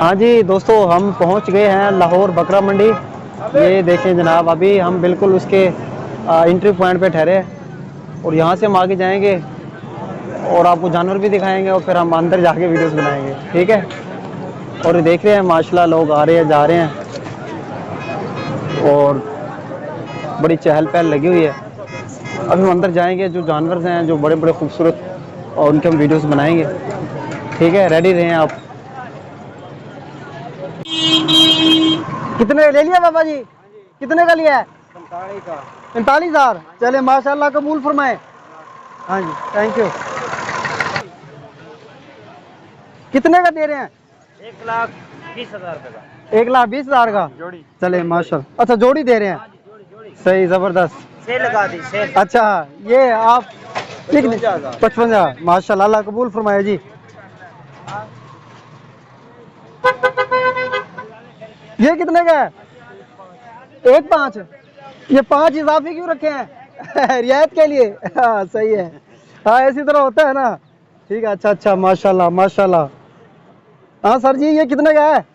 हाँ जी दोस्तों, हम पहुंच गए हैं लाहौर बकरा मंडी। ये देखें जनाब, अभी हम बिल्कुल उसके एंट्री पॉइंट पे ठहरे हैं और यहाँ से हम आगे जाएंगे और आपको जानवर भी दिखाएंगे और फिर हम अंदर जाके वीडियोस बनाएंगे, ठीक है। और देख रहे हैं माशाल्लाह लोग आ रहे हैं जा रहे हैं और बड़ी चहल पहल लगी हुई है। अभी हम अंदर जाएंगे, जो जानवर हैं जो बड़े बड़े खूबसूरत, और उनके हम वीडियोस बनाएंगे, ठीक है। रेडी रहें आप। कितने ले लिया बाबा जी? कितने का लिया है? 45,000। चले माशाल्लाह, कबूल फरमाए। हाँ जी, थैंक यू। कितने का दे रहे हैं? 1,20,000 का। 1,20,000 का जोड़ी। चले माशाल्लाह। अच्छा, जोड़ी दे रहे हैं? सही, जबरदस्त। सेल लगा दी सेल। अच्छा, ये आप 55,000। माशाल्लाह, अल्लाह कबूल फरमाए जी। ये कितने का है? 1,5। ये 5 इजाफी क्यों रखे हैं? रियायत के लिए। हाँ सही है, हाँ ऐसी तरह होता है ना। ठीक है, अच्छा अच्छा, माशाल्लाह माशाल्लाह। हाँ सर जी, ये कितने का है?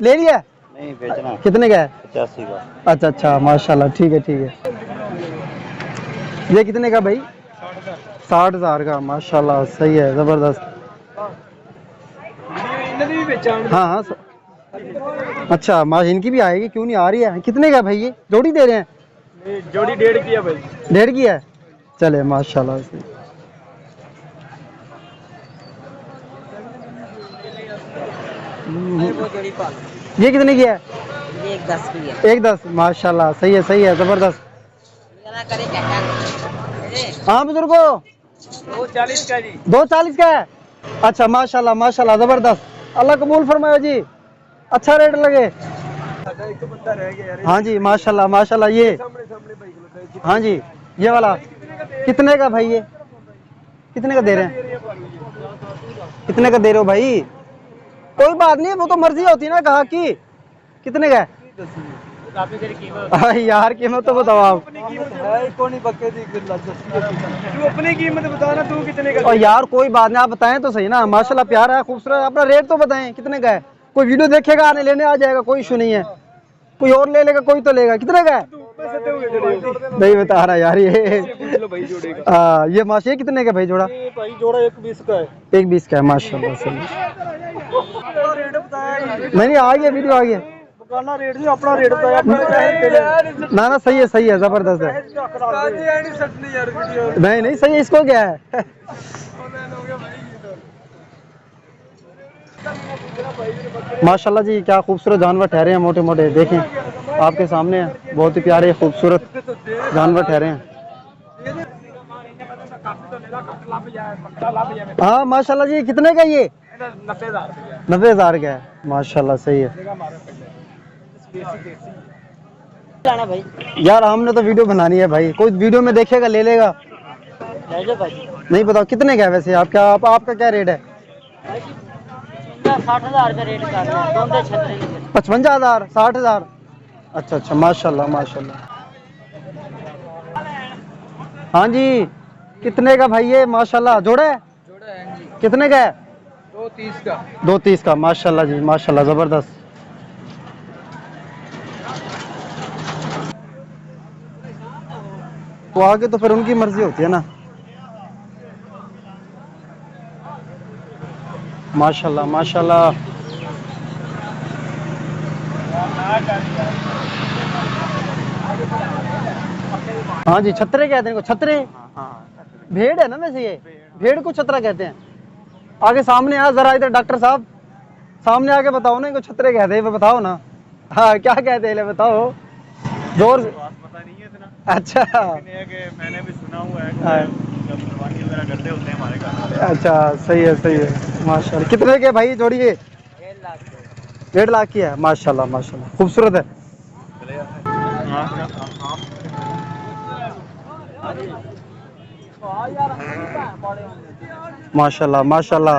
ले लिया? नहीं बेचना। कितने का है? 85 का। अच्छा अच्छा, माशाल्लाह, ठीक है ठीक है। ये कितने का भाई? 60,000 का। माशाल्लाह, सही है, जबरदस्त। हाँ हाँ अच्छा, माँ इनकी भी आएगी, क्यों नहीं आ रही है। कितने का भाई? ये जोड़ी दे रहे हैं? जोड़ी 1.5 की है भाई। 1.5 की है। चले माशाल्लाह से। ये कितने की है? ये 1,10 की है। 1,10। माशाल्लाह, सही है सही है, जबरदस्त। हाँ बुजुर्गो, 2,40 का जी। 2,40 का है। अच्छा माशाल्लाह माशाल्लाह, जबरदस्त। अल्लाह कबूल फरमाए जी, अच्छा रेट लगे। हाँ जी माशाल्लाह माशाल्लाह। ये हाँ जी, ये वाला कितने का भाई? ये कितने का दे रहे हैं? कितने का दे रहे हो भाई? कोई बात नहीं, वो तो मर्जी होती है ना कहा की। कितने का है? यार कीमत तो बताओ आप। अपनी कीमत बता ना, तू कितने का? और यार कोई बात नहीं, आप बताएं तो सही ना। माशाल्लाह प्यारा है, खूबसूरत। अपना रेट तो बताएं कितने का है। कोई वीडियो देखेगा, आने लेने आ जाएगा, कोई इशू नहीं है। कोई और ले लेगा, कोई तो लेगा। कितने का है? नहीं बता रहा यार ये। ये माशा, ये कितने का भाई जोड़ा? भाई जोड़ा 1,20 का है। 1,20 का है, माशाल्लाह सही। नहीं आ गया, वीडियो आ गया। रेट नहीं, अपना रेट बताया। ना ना, सही है, जबरदस्त है। नहीं नहीं, सही है। इसको क्या है? माशाल्लाह जी, क्या खूबसूरत जानवर ठहरे हैं, मोटे मोटे। देखें आपके सामने हैं, बहुत ही प्यारे खूबसूरत जानवर ठहरे हैं। हाँ माशाल्लाह जी, कितने का ये? 90,000 का है। माशाल्लाह, सही है भाई। यार। हमने तो वीडियो बनानी है भाई, कोई वीडियो में देखेगा ले लेगा। नहीं बताओ कितने का है वैसे आपका? आपका क्या रेट है? 60,000 का रेट कर रहे हैं। 55,000, 60,000। अच्छा अच्छा, माशाल्लाह माशाल्लाह। हाँ जी, कितने का भाई? ये माशाल्लाह जोड़ा है? कितने का है? 2,30 का। 2,30 का। माशाल्लाह जी माशाल्लाह, जबरदस्त। तो आगे तो फिर उनकी मर्जी होती है ना। माशाल्लाह माशाल्लाह। हाँ जी, छतरे कहते हैं इनको, छतरे। भेड़ है ना वैसे ये? भेड़ को छतरा कहते हैं। आगे सामने आ जरा, इधर डॉक्टर साहब सामने आके बताओ ना, इनको छतरे कहते हैं, बताओ ना। हाँ क्या कहते हैं, बताओ जोर से। पता नहीं है इतना। अच्छा, मैंने भी सुना हुआ है जब कुर्बानी वगैरह करते होते हैं हमारे घर। अच्छा सही है माशाल्लाह। कितने के भाई जोड़ी ये? 1.5 लाख की है। माशाल्लाह माशाल्लाह, खूबसूरत है। माशाल्लाह माशाल्लाह।